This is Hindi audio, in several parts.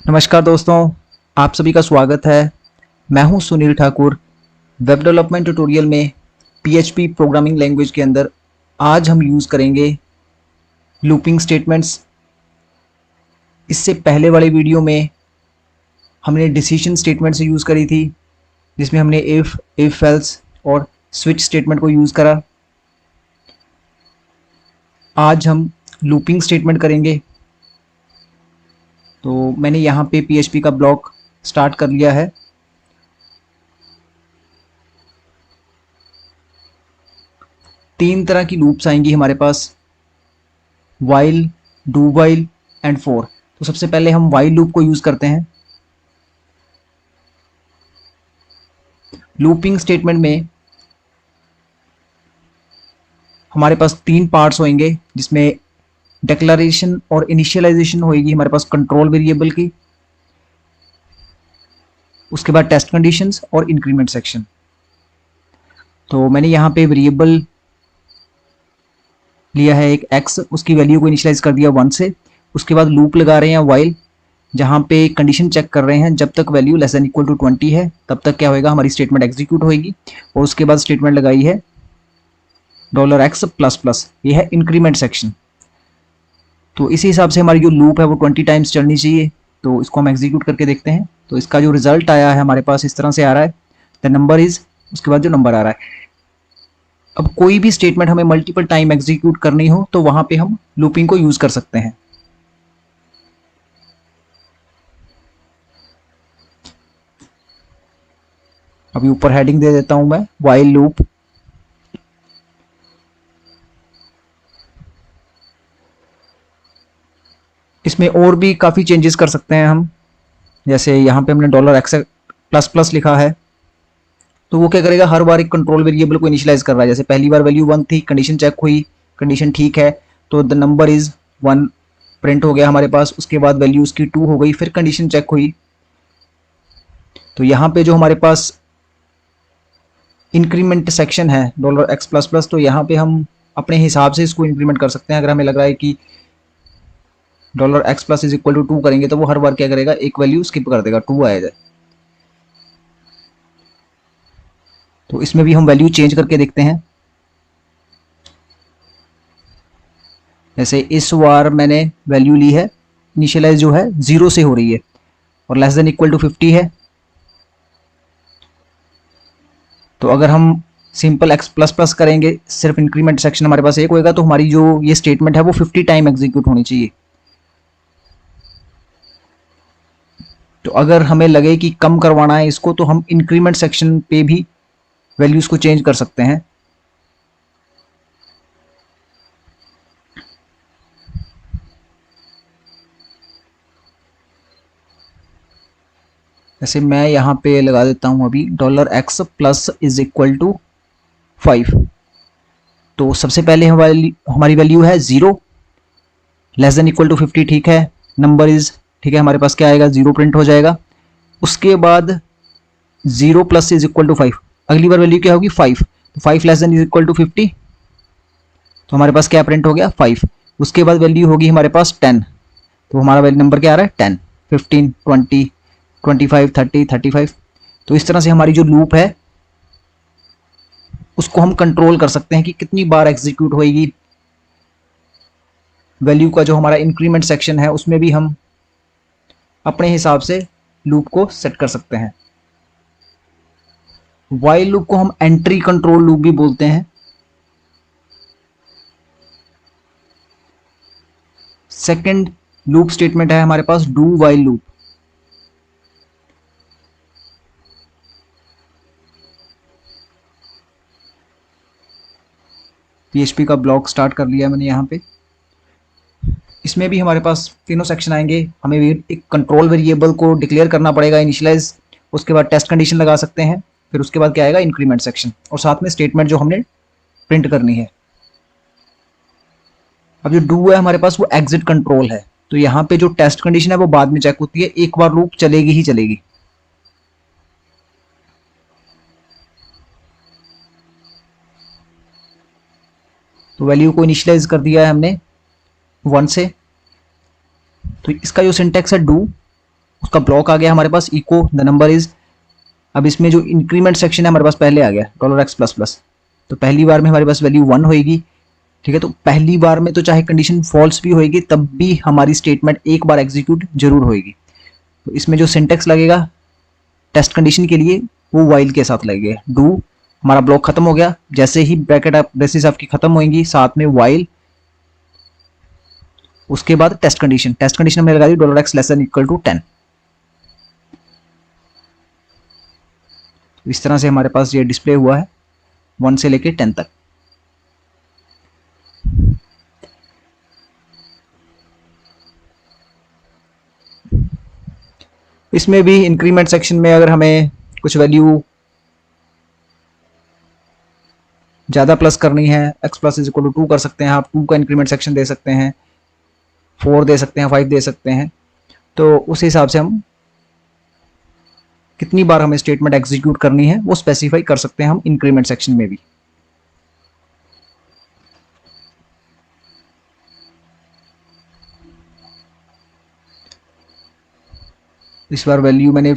नमस्कार दोस्तों, आप सभी का स्वागत है। मैं हूं Sunil Thakur. Web development tutorial में पीएचपी प्रोग्रामिंग लैंग्वेज के अंदर आज हम यूज़ करेंगे लूपिंग स्टेटमेंट्स। इससे पहले वाले वीडियो में हमने डिसीजन स्टेटमेंट से यूज़ करी थी, जिसमें हमने इफ एल्स और स्विच स्टेटमेंट को यूज़ करा। आज हम लूपिंग स्टेटमेंट करेंगे। तो मैंने यहाँ पे पीएचपी का ब्लॉक स्टार्ट कर लिया है। तीन तरह की लूप्स आएंगी हमारे पास, while, do while and for. तो सबसे पहले हम वाइल लूप को यूज़ करते हैं। लूपिंग स्टेटमेंट में हमारे पास तीन पार्ट्स होंगे, जिसमें डिक्लेरेशन और इनिशियलाइजेशन होगी हमारे पास कंट्रोल वेरिएबल की, उसके बाद टेस्ट कंडीशंस और इंक्रीमेंट सेक्शन। तो मैंने यहाँ पे वेरिएबल लिया है एक x, उसकी वैल्यू को इनिशियलाइज कर दिया 1 से। उसके बाद लूप लगा रहे हैं वाइल, जहाँ पे कंडीशन चेक कर रहे हैं जब तक value less than equal to 20 है तब तक क्या होएगा, हमारी स्टेटमेंट एग्जीक्यूट होएगी। और उसके बाद स्टेटमेंट लगाई है $x++, ये है इंक्रीमेंट सेक्शन। तो इसी हिसाब से हमारी जो लूप है वो 20 टाइम्स चलनी चाहिए। तो इसको हम एग्जीक्यूट करके देखते हैं। तो इसका जो रिजल्ट आया है हमारे पास इस तरह से आ रहा है, द नंबर इज, उसके बाद जो नंबर आ रहा है। अब कोई भी स्टेटमेंट हमें मल्टीपल टाइम एग्जीक्यूट करनी हो तो वहां पे हम लूपिंग को यूज कर सकते हैं। अभी ऊपर हेडिंग दे देता हूं मैं, वाइल लूप। इसमें और भी काफ़ी चेंजेस कर सकते हैं हम। जैसे यहाँ पे हमने $x++ लिखा है, तो वो क्या करेगा, हर बार एक कंट्रोल वेरिएबल को इनिशियलाइज कर रहा है। जैसे पहली बार वैल्यू 1 थी, कंडीशन चेक हुई, कंडीशन ठीक है, तो द नंबर इज 1 प्रिंट हो गया हमारे पास। उसके बाद वैल्यू उसकी 2 हो गई, फिर कंडीशन चेक हुई। तो यहाँ पे जो हमारे पास इंक्रीमेंट सेक्शन है $x++, तो यहाँ पे हम अपने हिसाब से इसको इंक्रीमेंट कर सकते हैं। अगर हमें लग रहा है कि $x+=2 करेंगे तो वो हर बार क्या करेगा, एक वैल्यू स्किप कर देगा, 2 आएगा। तो इसमें भी हम वैल्यू चेंज करके देखते हैं। जैसे इस बार मैंने वैल्यू ली है, इनिशियलाइज जो है 0 से हो रही है और लेस देन इक्वल टू 50 है। तो अगर हम सिंपल x++ करेंगे, सिर्फ इंक्रीमेंट सेक्शन हमारे पास एक होएगा, तो हमारी जो ये स्टेटमेंट है वो 50 टाइम एग्जीक्यूट होनी चाहिए। तो अगर हमें लगे कि कम करवाना है इसको, तो हम इंक्रीमेंट सेक्शन पे भी वैल्यूज को चेंज कर सकते हैं। जैसे मैं यहाँ पे लगा देता हूँ अभी $x+=5। तो सबसे पहले हमारी वैल्यू है 0, लेस देन इक्वल टू 50, ठीक है, नंबर इज, ठीक है, हमारे पास क्या आएगा, 0 प्रिंट हो जाएगा। उसके बाद 0+=5, अगली बार वैल्यू क्या होगी, 5। तो 5 less than is equal to 50, तो हमारे पास क्या प्रिंट हो गया, 5। उसके बाद वैल्यू होगी हमारे पास 10, तो हमारा वैल्यू नंबर क्या आ रहा है, 10, 15, 20, 25, 30, 35। तो इस तरह से हमारी जो लूप है उसको हम कंट्रोल कर सकते हैं कि कितनी बार एग्जीक्यूट होएगी। वैल्यू का जो हमारा इंक्रीमेंट सेक्शन है उसमें भी हम अपने हिसाब से लूप को सेट कर सकते हैं। वाइल लूप को हम एंट्री कंट्रोल लूप भी बोलते हैं। सेकंड लूप स्टेटमेंट है हमारे पास डू वाइल लूप। पीएचपी का ब्लॉक स्टार्ट कर लिया मैंने यहाँ पे। इसमें भी हमारे पास तीनों सेक्शन आएंगे। हमें भी एक कंट्रोल वेरिएबल को डिक्लेयर करना पड़ेगा, इनिशियलाइज, उसके बाद टेस्ट कंडीशन लगा सकते हैं, फिर उसके बाद क्या आएगा, इंक्रीमेंट सेक्शन, और साथ में स्टेटमेंट जो हमने प्रिंट करनी है। अब जो डू है हमारे पास वो एग्जिट कंट्रोल है। तो यहाँ पे जो टेस्ट कंडीशन है वो बाद में चेक होती है, एक बार लूप चलेगी ही चलेगी। तो वैल्यू को इनिशियलाइज कर दिया है हमने 1 से। तो इसका जो सिंटेक्स है डू, उसका ब्लॉक आ गया हमारे पास, इको द नंबर इज। अब इसमें जो इंक्रीमेंट सेक्शन है हमारे पास पहले आ गया $x प्लस प्लस, तो पहली बार में हमारे पास वैल्यू 1 होएगी। ठीक है, तो पहली बार में तो चाहे कंडीशन फॉल्स भी होएगी तब भी हमारी स्टेटमेंट एक बार एग्जीक्यूट जरूर होएगी। तो इसमें जो सिंटेक्स लगेगा टेस्ट कंडीशन के लिए वो वाइल के साथ लगेगा। डू, हमारा ब्लॉक खत्म हो गया, जैसे ही ब्रेसेस आपकी खत्म होंगी साथ में वाइल, उसके बाद टेस्ट कंडीशन हमने लगा दी $x less than equal to 10। इस तरह से हमारे पास ये डिस्प्ले हुआ है 1 से लेके 10 तक। इसमें भी इंक्रीमेंट सेक्शन में अगर हमें कुछ वैल्यू ज़्यादा प्लस करनी है, x plus is equal to 2 कर सकते हैं आप, 2 का इंक्रीमेंट सेक्शन दे सकते हैं, 4 दे सकते हैं, 5 दे सकते हैं। तो उस हिसाब से हम कितनी बार हमें स्टेटमेंट एग्जीक्यूट करनी है वो स्पेसिफाई कर सकते हैं हम इंक्रीमेंट सेक्शन में भी। इस बार वैल्यू मैंने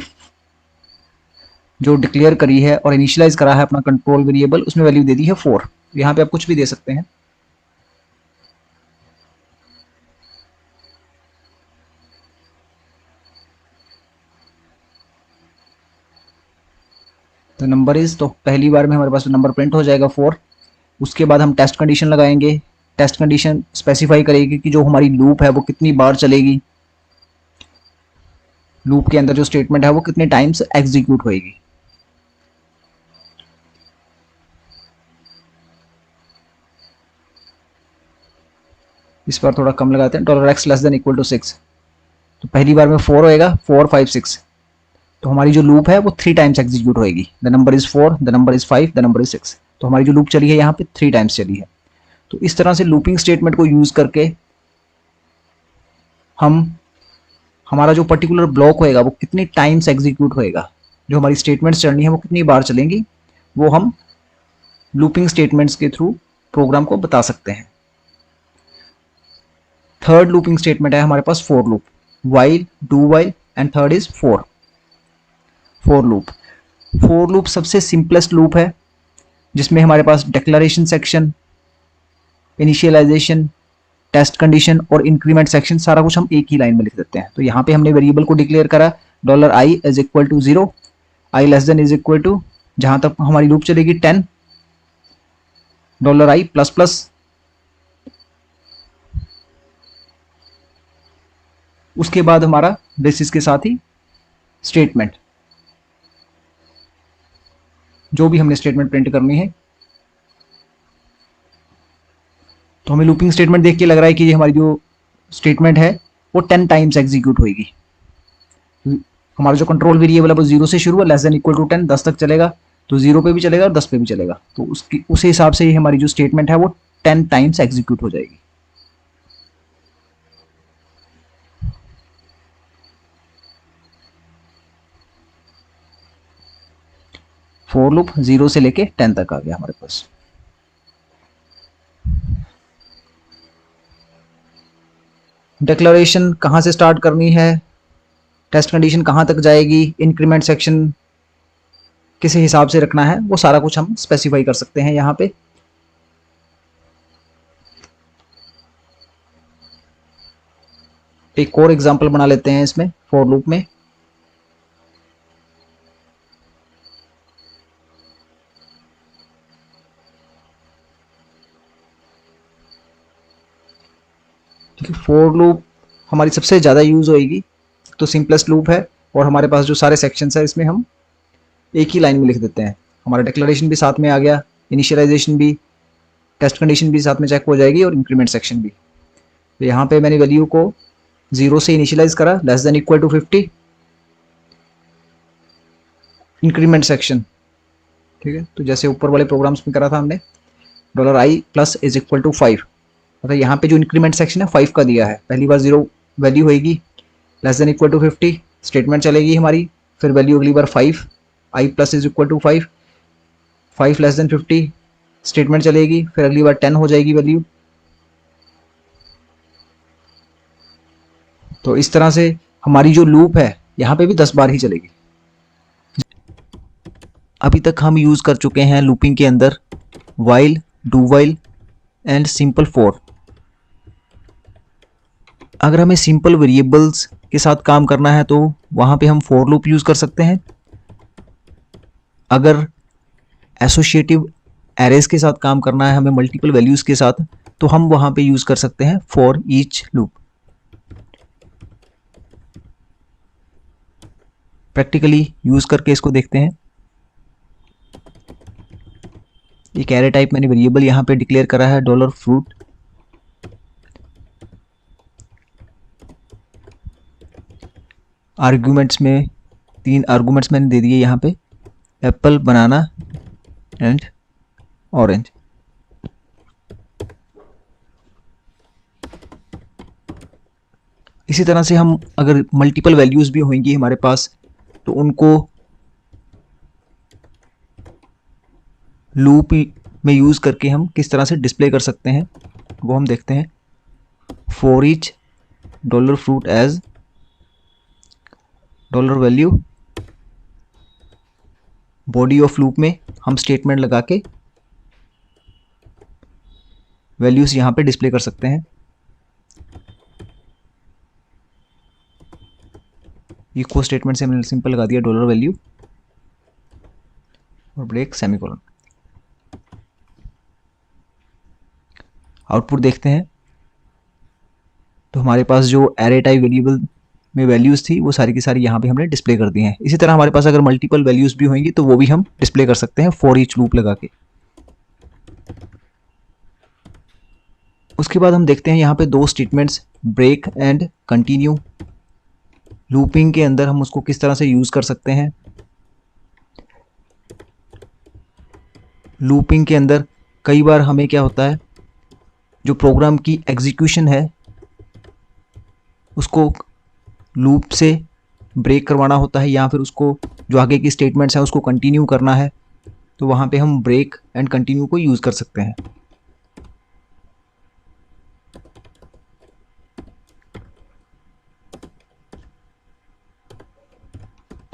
जो डिक्लेयर करी है और इनिशियलाइज करा है अपना कंट्रोल वेरिएबल, उसमें वैल्यू दे दी है 4। यहाँ पे आप कुछ भी दे सकते हैं। तो नंबर इज, तो पहली बार में हमारे पास नंबर प्रिंट हो जाएगा 4। उसके बाद हम टेस्ट कंडीशन लगाएंगे। टेस्ट कंडीशन स्पेसिफाई करेगी कि जो हमारी लूप है वो कितनी बार चलेगी, लूप के अंदर जो स्टेटमेंट है वो कितने टाइम्स एग्जीक्यूट होएगी। इस बार थोड़ा कम लगाते हैं, $x less than equal to 6। तो पहली बार में 4 होएगा, 4 5 6, तो हमारी जो लूप है वो 3 टाइम्स एग्जीक्यूट होएगी। The number is 4, the number is 5, the number is 6। तो हमारी जो लूप चली है यहाँ पे 3 टाइम्स चली है। तो इस तरह से लूपिंग स्टेटमेंट को यूज करके हम हमारा जो पर्टिकुलर ब्लॉक होएगा वो कितनी टाइम्स एग्जीक्यूट होएगा, जो हमारी स्टेटमेंट्स चलनी है वो कितनी बार चलेंगी, वो हम लूपिंग स्टेटमेंट्स के थ्रू प्रोग्राम को बता सकते हैं। थर्ड लूपिंग स्टेटमेंट है हमारे पास for loop, while, do while and third is for loop. For loop सबसे सिंपलेस्ट लूप है जिसमें हमारे पास declaration section, initialization, test condition और इंक्रीमेंट सेक्शन सारा कुछ हम एक ही लाइन में लिख देते हैं। तो यहाँ पे हमने वेरिएबल को डिक्लेयर करा $i is equal to 0, i less than is equal to, जहां तक हमारी लूप चलेगी 10, $i प्लस प्लस, उसके बाद हमारा बेसिस के साथ ही स्टेटमेंट, जो भी हमने स्टेटमेंट प्रिंट करनी है। तो हमें लूपिंग स्टेटमेंट देख के लग रहा है कि ये हमारी जो स्टेटमेंट है वो 10 टाइम्स एग्जीक्यूट होगी। हमारा जो कंट्रोल वेरिएबल है वो 0 से शुरू है, लेस देन इक्वल टू 10, 10 तक चलेगा, तो 0 पे भी चलेगा और 10 पे भी चलेगा। तो उसकी उस हिसाब से ही हमारी जो स्टेटमेंट है वो 10 टाइम्स एग्जीक्यूट हो जाएगी। फॉर लूप 0 से लेके 10 तक आ गया हमारे पास। डिक्लेरेशन कहाँ से स्टार्ट करनी है, टेस्ट कंडीशन कहाँ तक जाएगी, इंक्रीमेंट सेक्शन किस हिसाब से रखना है, वो सारा कुछ हम स्पेसिफाई कर सकते हैं यहाँ पे। एक और एग्जांपल बना लेते हैं इसमें फॉर लूप में। फॉर लूप हमारी सबसे ज़्यादा यूज होएगी, तो सिंपलेस्ट लूप है और हमारे पास जो सारे सेक्शंस है इसमें हम एक ही लाइन में लिख देते हैं। हमारा डिक्लेरेशन भी साथ में आ गया, इनिशियलाइजेशन भी, टेस्ट कंडीशन भी साथ में चेक हो जाएगी और इंक्रीमेंट सेक्शन भी। तो यहाँ पे मैंने वैल्यू को 0 से इनिशियलाइज करा, less than equal to 50, increment section. ठीक है, तो जैसे ऊपर वाले प्रोग्राम्स में करा था हमने, $i plus is equal to 5, मतलब यहाँ पे जो इंक्रीमेंट सेक्शन है 5 का दिया है। पहली बार 0 वैल्यू होएगी, less than equal to 50 statement चलेगी हमारी, फिर वैल्यू अगली बार 5, i plus is equal to 5, 5 less than 50 statement चलेगी, फिर अगली बार 10 हो जाएगी वैल्यू। तो इस तरह से हमारी जो लूप है यहाँ पे भी 10 बार ही चलेगी। अभी तक हम यूज़ कर चुके हैं लूपिंग के अंदर while, do while and simple for. अगर हमें सिंपल वेरिएबल्स के साथ काम करना है तो वहाँ पे हम फॉर लूप यूज़ कर सकते हैं। अगर एसोसिएटिव एरेज के साथ काम करना है हमें मल्टीपल वैल्यूज़ के साथ, तो हम वहाँ पे यूज़ कर सकते हैं for each loop. Practically use करके इसको देखते हैं। एक एरे टाइप मैंने वेरिएबल यहाँ पे डिक्लेयर करा है डॉलर फ्रूट। आर्ग्यूमेंट्स में 3 आर्ग्यूमेंट्स मैंने दे दिए यहाँ पे, एप्पल, बनाना एंड ऑरेंज। इसी तरह से हम अगर मल्टीपल वैल्यूज़ भी होंगी हमारे पास तो उनको लूप में यूज़ करके हम किस तरह से डिस्प्ले कर सकते हैं वो हम देखते हैं। For each dollar fruit as dollar value, body of loop में हम स्टेटमेंट लगा के वैल्यूज़ यहाँ पे डिस्प्ले कर सकते हैं। इको स्टेटमेंट से हमने सिंपल लगा दिया डॉलर वैल्यू और ब्रेक सेमीकोलन। आउटपुट देखते हैं तो हमारे पास जो एरे टाइप वेरिएबल में वैल्यूज़ थी वो सारी की सारी यहाँ पे हमने डिस्प्ले कर दी हैं। इसी तरह हमारे पास अगर मल्टीपल वैल्यूज़ भी होंगी तो वो भी हम डिस्प्ले कर सकते हैं फॉर ईच लूप लगा के। उसके बाद हम देखते हैं यहाँ पे 2 statements break and continue. Looping के अंदर हम उसको किस तरह से यूज़ कर सकते हैं। लूपिंग के अंदर कई बार हमें क्या होता है, जो प्रोग्राम की एग्जीक्यूशन है उसको लूप से ब्रेक करवाना होता है या फिर उसको जो आगे की स्टेटमेंट्स हैं उसको कंटिन्यू करना है, तो वहाँ पे हम ब्रेक एंड कंटिन्यू को यूज़ कर सकते हैं।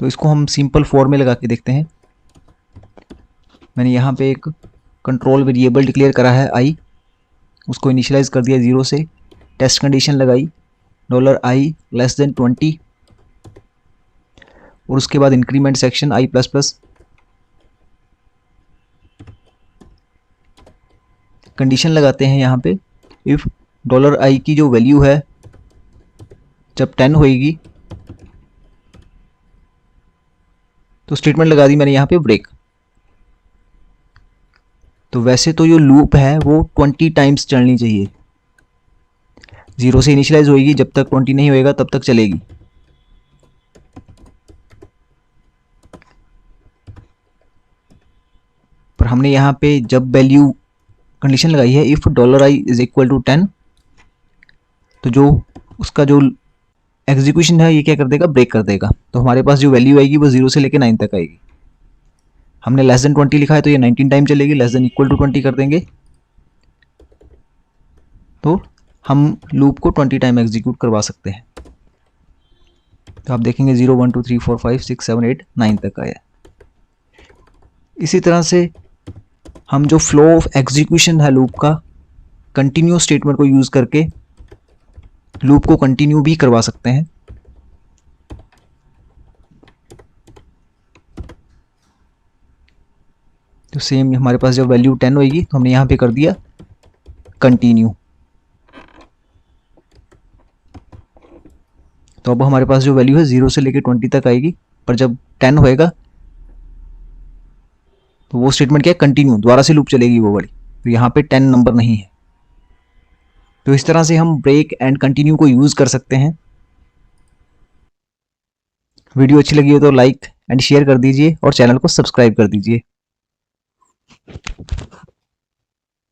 तो इसको हम सिंपल फॉर में लगा के देखते हैं। मैंने यहाँ पे एक कंट्रोल वेरिएबल डिक्लेयर करा है आई, उसको इनिशियलाइज कर दिया 0 से, टेस्ट कंडीशन लगाई $i <20 और उसके बाद इंक्रीमेंट सेक्शन i++। कंडीशन लगाते हैं यहाँ पे इफ़ $i की जो वैल्यू है जब 10 होएगी तो स्टेटमेंट लगा दी मैंने यहाँ पे ब्रेक। तो वैसे तो जो लूप है वो 20 टाइम्स चलनी चाहिए, 0 से इनिशियलाइज होएगी, जब तक 20 नहीं होएगा तब तक चलेगी। पर हमने यहाँ पे जब वैल्यू कंडीशन लगाई है if $i is equal to 10, तो जो उसका जो एग्जीक्यूशन है ये क्या कर देगा, ब्रेक कर देगा। तो हमारे पास जो वैल्यू आएगी वो 0 से लेकर 9 तक आएगी। हमने लेस देन 20 लिखा है तो ये 19 टाइम चलेगी, लेस देन इक्वल टू 20 कर देंगे तो हम लूप को 20 टाइम एग्जीक्यूट करवा सकते हैं। तो आप देखेंगे 0 1 2 3 4 5 6 7 8 9 तक आया। इसी तरह से हम जो फ्लो ऑफ एग्जीक्यूशन है लूप का, कंटिन्यू स्टेटमेंट को यूज़ करके लूप को कंटिन्यू भी करवा सकते हैं। तो सेम हमारे पास जब वैल्यू 10 होगी तो हमने यहाँ पे कर दिया कंटिन्यू। तो अब हमारे पास जो वैल्यू है 0 से लेकर 20 तक आएगी, पर जब 10 होएगा तो वो स्टेटमेंट क्या है, कंटिन्यू, दोबारा से लूप चलेगी वो वाली। तो यहाँ पे 10 नंबर नहीं है। तो इस तरह से हम ब्रेक एंड कंटिन्यू को यूज़ कर सकते हैं। वीडियो अच्छी लगी हो तो लाइक एंड शेयर कर दीजिए और चैनल को सब्सक्राइब कर दीजिए।